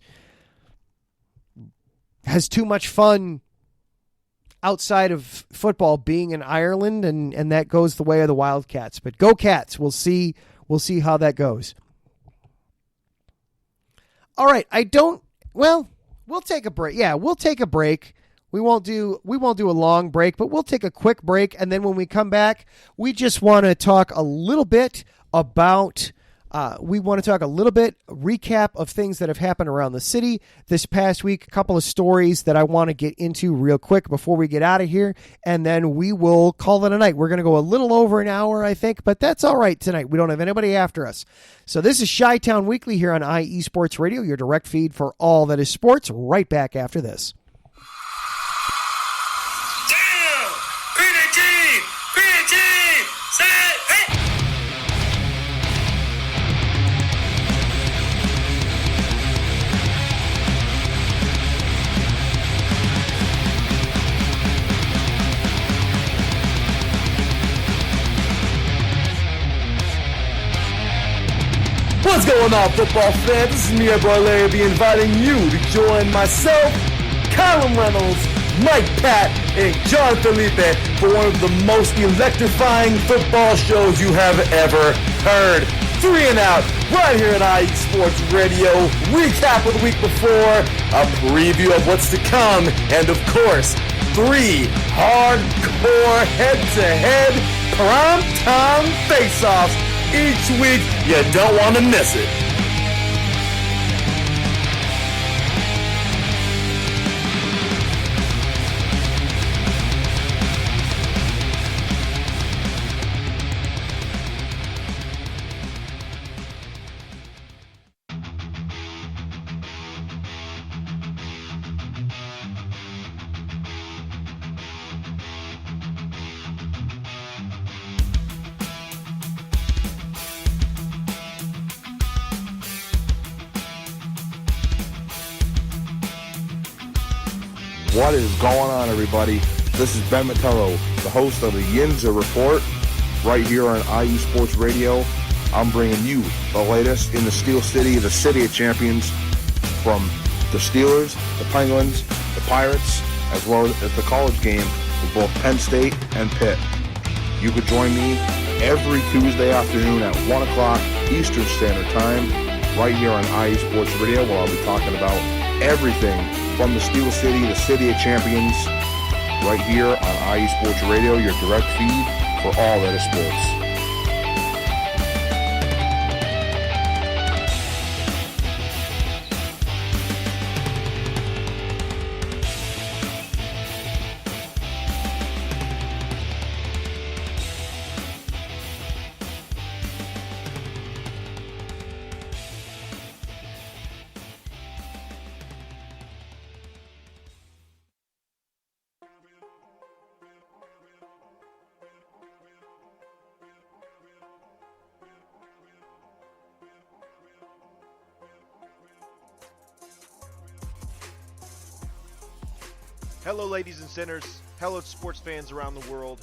has too much fun outside of football being in Ireland, and that goes the way of the Wildcats. But go Cats! We'll see how that goes. All right, we'll take a break. Yeah, we'll take a break. We won't do a long break, but we'll take a quick break, and then when we come back, we just want to talk a little bit about recap of things that have happened around the city this past week. A couple of stories that I want to get into real quick before we get out of here, and then we will call it a night. We're going to go a little over an hour, I think, but that's all right tonight. We don't have anybody after us. So this is Chi-Town Weekly here on IE Sports Radio, your direct feed for all that is sports. Right back after this. What's going on, football fans? This is me, your boy Larry B, inviting you to join myself, Colin Reynolds, Mike Pat, and John Felipe for one of the most electrifying football shows you have ever heard. 3 and Out, right here at IE Sports Radio. Recap of the week before, a preview of what's to come, and of course, 3 hardcore head-to-head primetime face-offs each week. You don't want to miss it. What is going on, everybody? This is Ben Matello, the host of the Yinza Report, right here on IE Sports Radio. I'm bringing you the latest in the Steel City, the City of Champions, from the Steelers, the Penguins, the Pirates, as well as the college game with both Penn State and Pitt. You could join me every Tuesday afternoon at 1 o'clock Eastern Standard Time, right here on IE Sports Radio, where I'll be talking about everything from the Steel City, the City of Champions, right here on IE Sports Radio, your direct feed for all that is sports. Hello, ladies and sinners. Hello, sports fans around the world.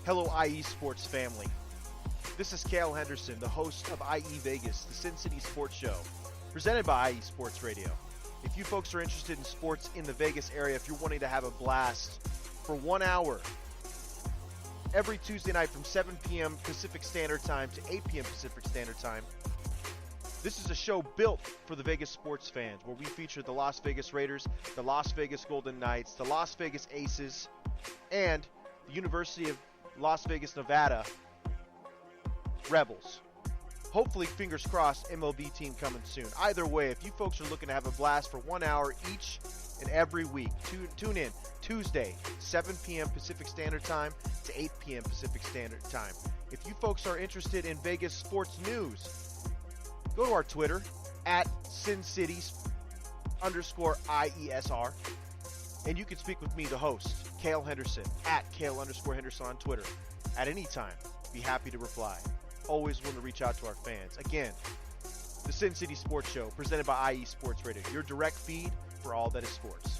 Hello, IE Sports family. This is Cale Henderson, the host of IE Vegas, the Sin City Sports Show, presented by IE Sports Radio. If you folks are interested in sports in the Vegas area, if you're wanting to have a blast for 1 hour, every Tuesday night from 7 p.m. Pacific Standard Time to 8 p.m. Pacific Standard Time, this is a show built for the Vegas sports fans, where we feature the Las Vegas Raiders, the Las Vegas Golden Knights, the Las Vegas Aces, and the University of Las Vegas, Nevada Rebels. Hopefully, fingers crossed, MLB team coming soon. Either way, if you folks are looking to have a blast for 1 hour each and every week, tune in Tuesday, 7 p.m. Pacific Standard Time to 8 p.m. Pacific Standard Time. If you folks are interested in Vegas sports news, go to our Twitter, at SinCities_IESR, and you can speak with me, the host, Cale Henderson, at Cale_Henderson on Twitter. At any time, be happy to reply. Always willing to reach out to our fans. Again, the Sin City Sports Show, presented by IE Sports Radio, your direct feed for all that is sports.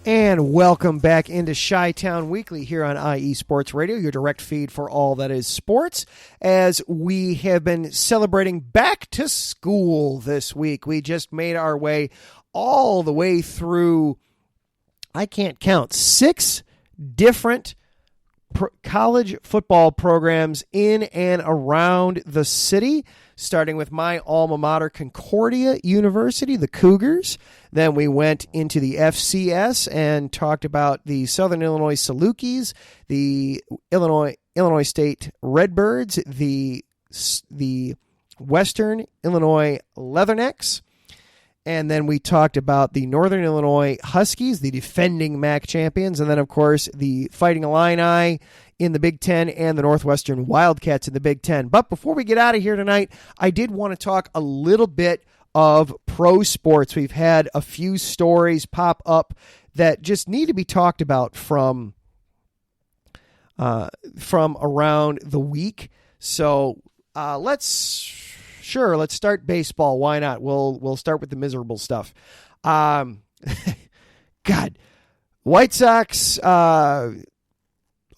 And welcome back into Chi-Town Weekly here on IE Sports Radio, your direct feed for all that is sports. As we have been celebrating back to school this week, we just made our way all the way through, I can't count, 6 different college football programs in and around the city, starting with my alma mater, Concordia University, the Cougars. Then we went into the FCS and talked about the Southern Illinois Salukis, the Illinois State Redbirds, the Western Illinois Leathernecks. And then we talked about the Northern Illinois Huskies, the defending MAC champions. And then, of course, the Fighting Illini in the Big Ten and the Northwestern Wildcats in the Big Ten. But before we get out of here tonight, I did want to talk a little bit of pro sports. We've had a few stories pop up that just need to be talked about from around the week. So let's start baseball. Why not? We'll start with the miserable stuff. God, White Sox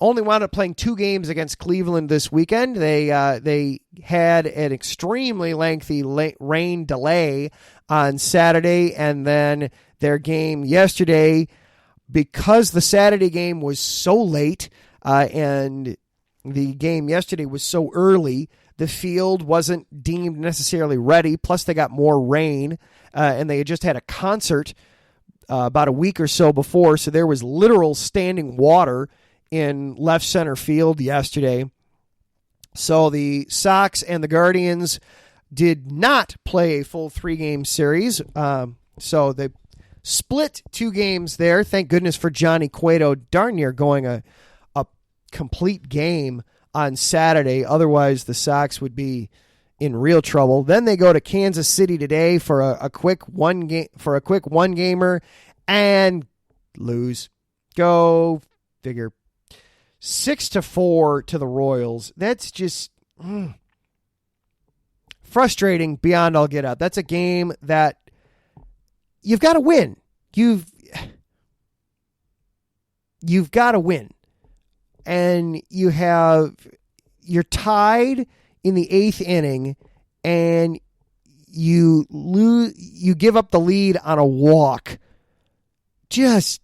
only wound up playing 2 games against Cleveland this weekend. They had an extremely lengthy rain delay on Saturday, and then their game yesterday because the Saturday game was so late and the game yesterday was so early, the field wasn't deemed necessarily ready. Plus, they got more rain, and they had just had a concert about a week or so before, so there was literal standing water in left center field yesterday. So the Sox and the Guardians did not play a full 3-game series. So they split 2 games there. Thank goodness for Johnny Cueto, darn near going a complete game on Saturday. Otherwise, the Sox would be in real trouble. Then they go to Kansas City today for a quick one-gamer and lose. Go figure. 6-4 to the Royals. That's just frustrating beyond all get out. That's a game that you've got to win. You've got to win. And you're tied in the 8th inning, and you give up the lead on a walk. Just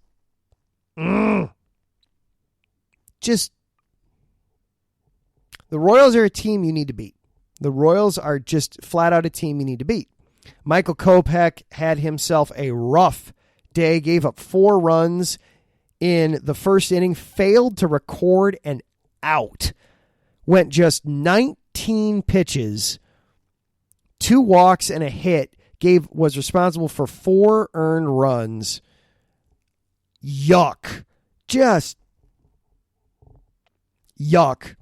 the Royals are a team you need to beat. The Royals are just flat out a team you need to beat. Michael Kopech had himself a rough day, gave up 4 runs in the first inning, failed to record an out, went just 19 pitches, 2 walks and a hit, was responsible for 4 earned runs. Yuck. Just yuck.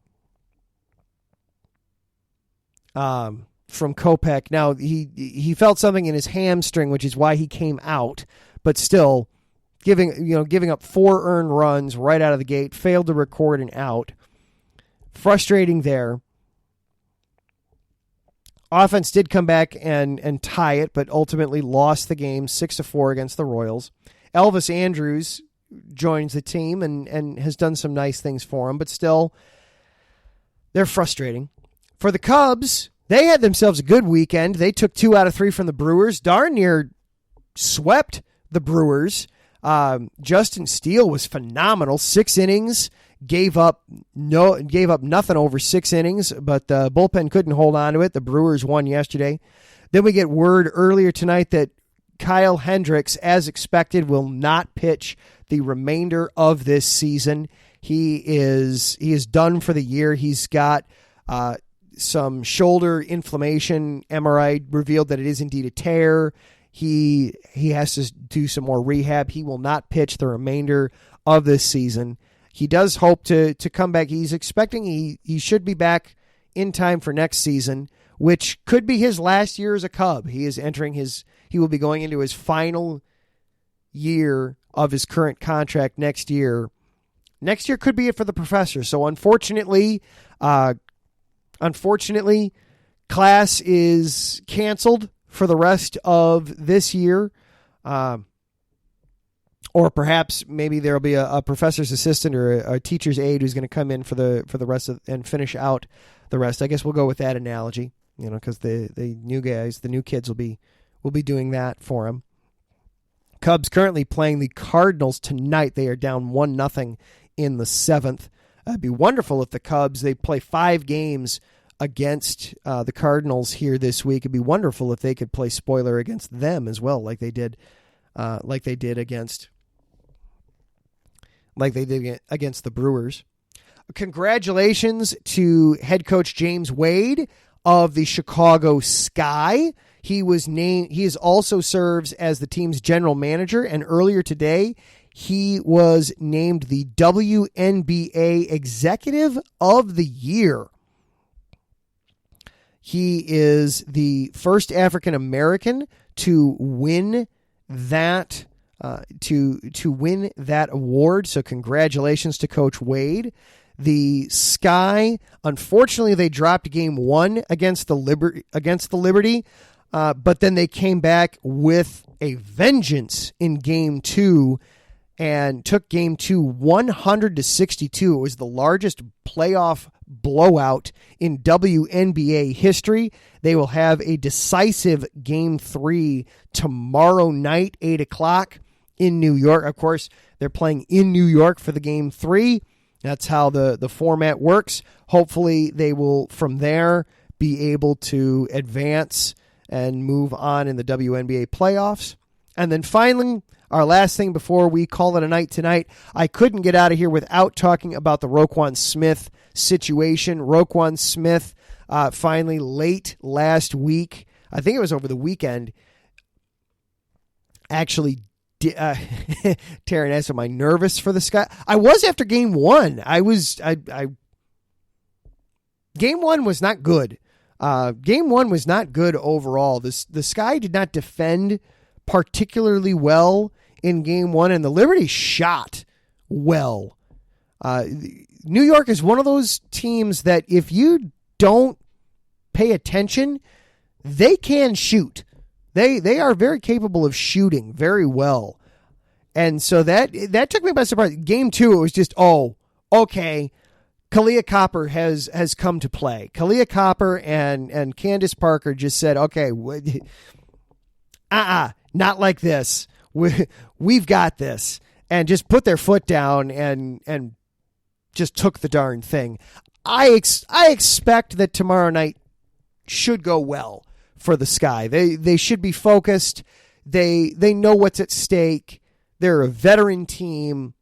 From Kopech. Now, he felt something in his hamstring, which is why he came out, but still giving up 4 earned runs right out of the gate, failed to record an out. Frustrating there. Offense did come back and tie it, but ultimately lost the game 6-4 against the Royals. Elvis Andrus joins the team and has done some nice things for him, but still, they're frustrating. For the Cubs, they had themselves a good weekend. They took 2 out of 3 from the Brewers, darn near swept the Brewers. Justin Steele was phenomenal. 6 innings, gave up nothing over 6 innings, but the bullpen couldn't hold on to it. The Brewers won yesterday. Then we get word earlier tonight that Kyle Hendricks, as expected, will not pitch the remainder of this season. He is done for the year. He's got some shoulder inflammation. MRI revealed that it is indeed a tear. He has to do some more rehab. He will not pitch the remainder of this season. He does hope to come back. He's expecting he should be back in time for next season, which could be his last year as a Cub. He will be going into his final year of his current contract next year. Next year could be it for the professor. So unfortunately, class is canceled for the rest of this year. Or perhaps maybe there'll be a professor's assistant or a teacher's aide who's going to come in for the rest of and finish out the rest. I guess we'll go with that analogy, because the new guys, the new kids will be doing that for him. Cubs currently playing the Cardinals tonight. They are down 1-0 in the 7th. It'd be wonderful if the Cubs, they play 5 games against the Cardinals here this week. It'd be wonderful if they could play spoiler against them as well, like they did against the Brewers. Congratulations to head coach James Wade of the Chicago Sky. He also serves as the team's general manager, and earlier today he was named the WNBA Executive of the Year. He is the first African American to win that win that award. So congratulations to Coach Wade. The Sky, unfortunately, they dropped game 1 against the Liberty, but then they came back with a vengeance in game 2 and took game 2 100-62. It was the largest playoff blowout in WNBA history. They will have a decisive game 3 tomorrow night, 8 o'clock in New York. Of course, They're playing in New York for the Game 3. That's how the format works. Hopefully they will, from there, be able to advance and move on in the WNBA playoffs. And then finally, our last thing before we call it a night tonight, I couldn't get out of here without talking about the Roquan Smith situation. Roquan Smith finally late last week, I think it was over the weekend, actually Taryn asked, am I nervous for the Sky? I was after game one. Game one was not good. Game one was not good overall. The Sky did not defend particularly well in game one, and the Liberty shot well. New York is one of those teams that if you don't pay attention, they can shoot. They are very capable of shooting very well. And so that took me by surprise. Game two, it was just, okay, Kalia Copper has come to play. Kalia Copper and Candace Parker just said, okay, not like this. We've got this. And just put their foot down and just took the darn thing. I expect that tomorrow night should go well for the Sky. They should be focused. They know what's at stake. They're a veteran team.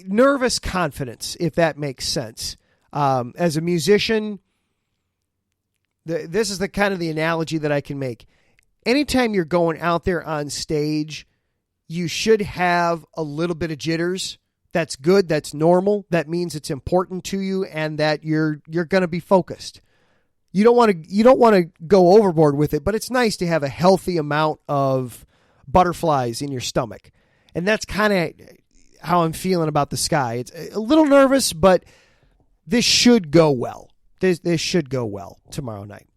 Nervous confidence, if that makes sense. As a musician, this is the kind of the analogy that I can make. Anytime you're going out there on stage, you should have a little bit of jitters. That's good. That's normal. That means it's important to you and that you're going to be focused. You don't want to go overboard with it, but it's nice to have a healthy amount of butterflies in your stomach. And that's kind of how I'm feeling about the Sky. It's a little nervous, but this should go well. This should go well tomorrow night.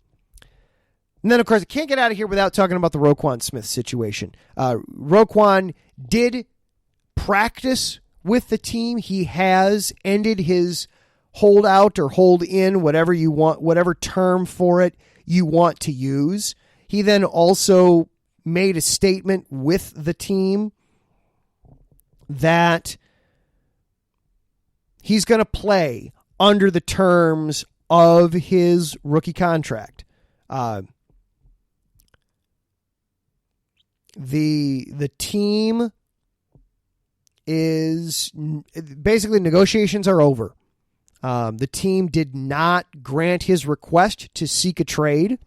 And then, of course, I can't get out of here without talking about the Roquan Smith situation. Roquan did practice with the team. He has ended his holdout or hold in, whatever you want, whatever term for it you want to use. He then also made a statement with the team that he's going to play under the terms of his rookie contract. The team is basically, negotiations are over. The team did not grant his request to seek a trade.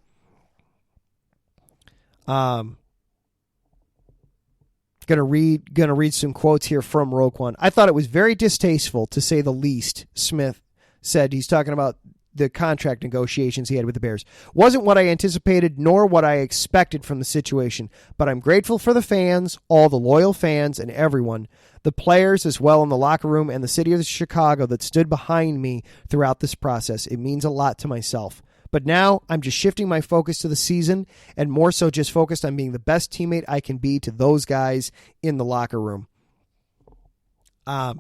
Gonna read some quotes here from Roquan. I thought it was very distasteful, to say the least, Smith said. He's talking about the contract negotiations he had with the Bears. Wasn't what I anticipated nor what I expected from the situation, but I'm grateful for the fans, all the loyal fans and everyone, the players as well in the locker room and the city of Chicago that stood behind me throughout this process. It means a lot to myself. But now I'm just shifting my focus to the season and more so just focused on being the best teammate I can be to those guys in the locker room. I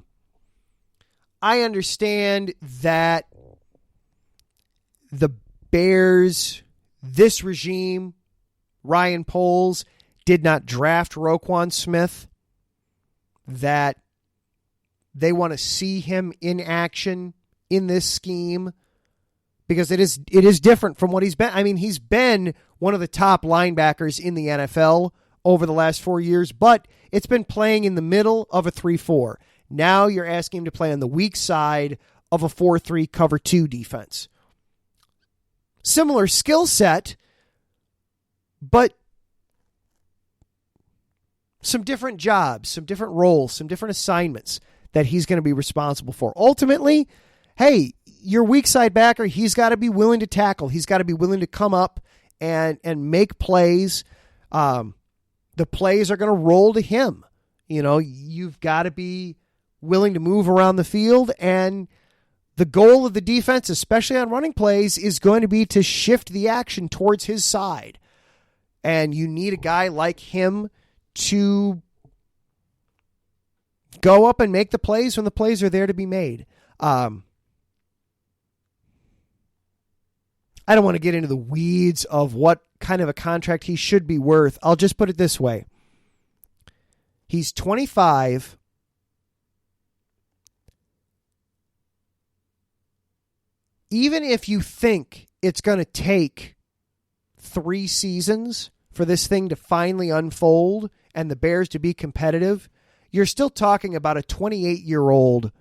understand that the Bears, this regime, Ryan Poles, did not draft Roquan Smith, that they want to see him in action in this scheme because it is different from what he's been. I mean, he's been one of the top linebackers in the NFL over the last 4 years, but it's been playing in the middle of a 3-4. Now you're asking him to play on the weak side of a 4-3 cover 2 defense. Similar skill set, but some different jobs, some different roles, some different assignments that he's going to be responsible for. Ultimately, hey, your weak side backer, he's got to be willing to tackle. He's got to be willing to come up and make plays. The plays are going to roll to him. You know, you've got to be willing to move around the field, and the goal of the defense, especially on running plays, is going to be to shift the action towards his side. And you need a guy like him to go up and make the plays when the plays are there to be made. I don't want to get into the weeds of what kind of a contract he should be worth. I'll just put it this way. He's 25. Even if you think it's going to take 3 seasons for this thing to finally unfold and the Bears to be competitive, you're still talking about a 28-year-old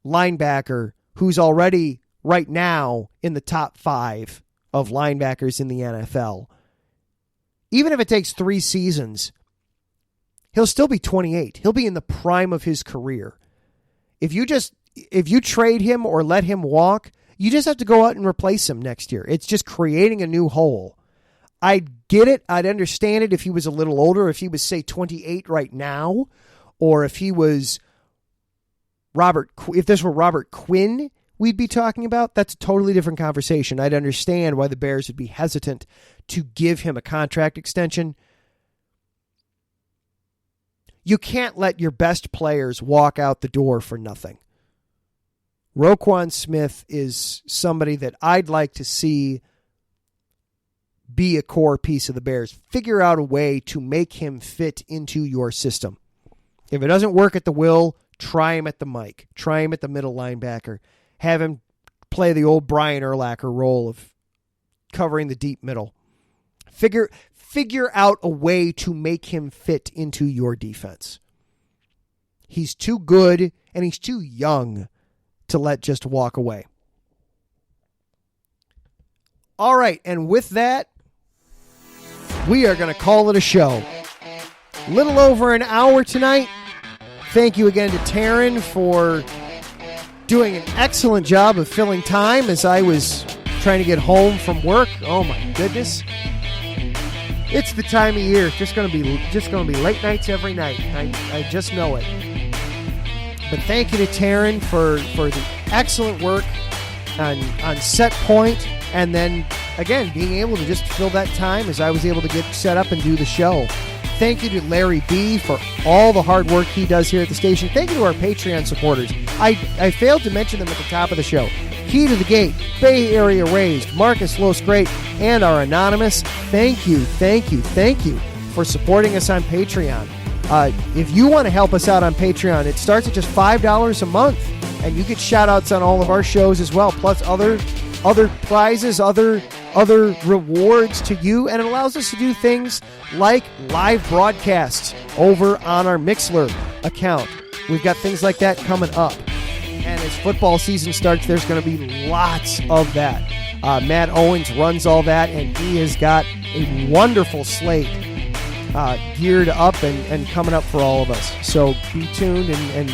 linebacker who's already right now in the top 5 of linebackers in the NFL. Even if it takes 3 seasons, he'll still be 28. He'll be in the prime of his career. If you trade him or let him walk, you just have to go out and replace him next year. It's just creating a new hole. I'd get it. I'd understand it if he was a little older, if he was, say, 28 right now, or if he was if this were Robert Quinn we'd be talking about. That's a totally different conversation. I'd understand why the Bears would be hesitant to give him a contract extension. You can't let your best players walk out the door for nothing. Roquan Smith is somebody that I'd like to see be a core piece of the Bears. Figure out a way to make him fit into your system. If it doesn't work at the will, try him at the mic. Try him at the middle linebacker. Have him play the old Brian Urlacher role of covering the deep middle. Figure out a way to make him fit into your defense. He's too good and he's too young to let just walk away. All right, and with that, we are going to call it a show. A little over an hour tonight. Thank you again to Taryn for doing an excellent job of filling time as I was trying to get home from work. Oh my goodness. It's the time of year. It's just going to be late nights every night. I just know it. But thank you to Taryn for the excellent work on set point, and then again being able to just fill that time as I was able to get set up and do the show. Thank you to Larry B for all the hard work he does here at the station. Thank you to our Patreon supporters. I failed to mention them at the top of the show. Key to the Gate, Bay Area Raised, Marcus Los Great, and our Anonymous. Thank you for supporting us on Patreon. If you want to help us out on Patreon, it starts at just $5 a month, and you get shout-outs on all of our shows as well, plus other prizes, other rewards to you, and it allows us to do things like live broadcasts over on our Mixlr account. We've got things like that coming up. And as football season starts, there's going to be lots of that. Matt Owens runs all that, and he has got a wonderful slate geared up and coming up for all of us. So be tuned and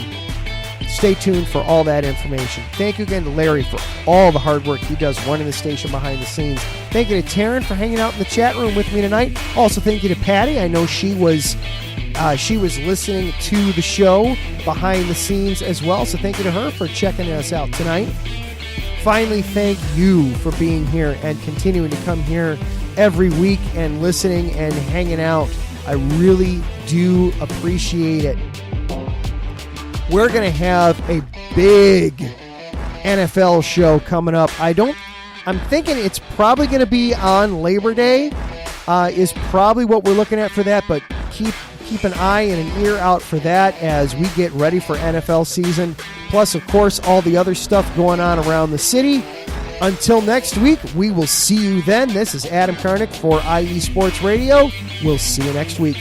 stay tuned for all that information. Thank you again to Larry for all the hard work he does running the station behind the scenes. Thank you to Taryn for hanging out in the chat room with me tonight. Also, thank you to Patty. I know she was listening to the show behind the scenes as well, so thank you to her for checking us out tonight. Finally, thank you for being here and continuing to come here every week and listening and hanging out. I really do appreciate it. We're going to have a big NFL show coming up. I'm thinking it's probably going to be on Labor Day, is probably what we're looking at for that, but keep an eye and an ear out for that as we get ready for NFL season. Plus, of course, all the other stuff going on around the city. Until next week, we will see you then. This is Adam Karnick for IE Sports Radio. We'll see you next week.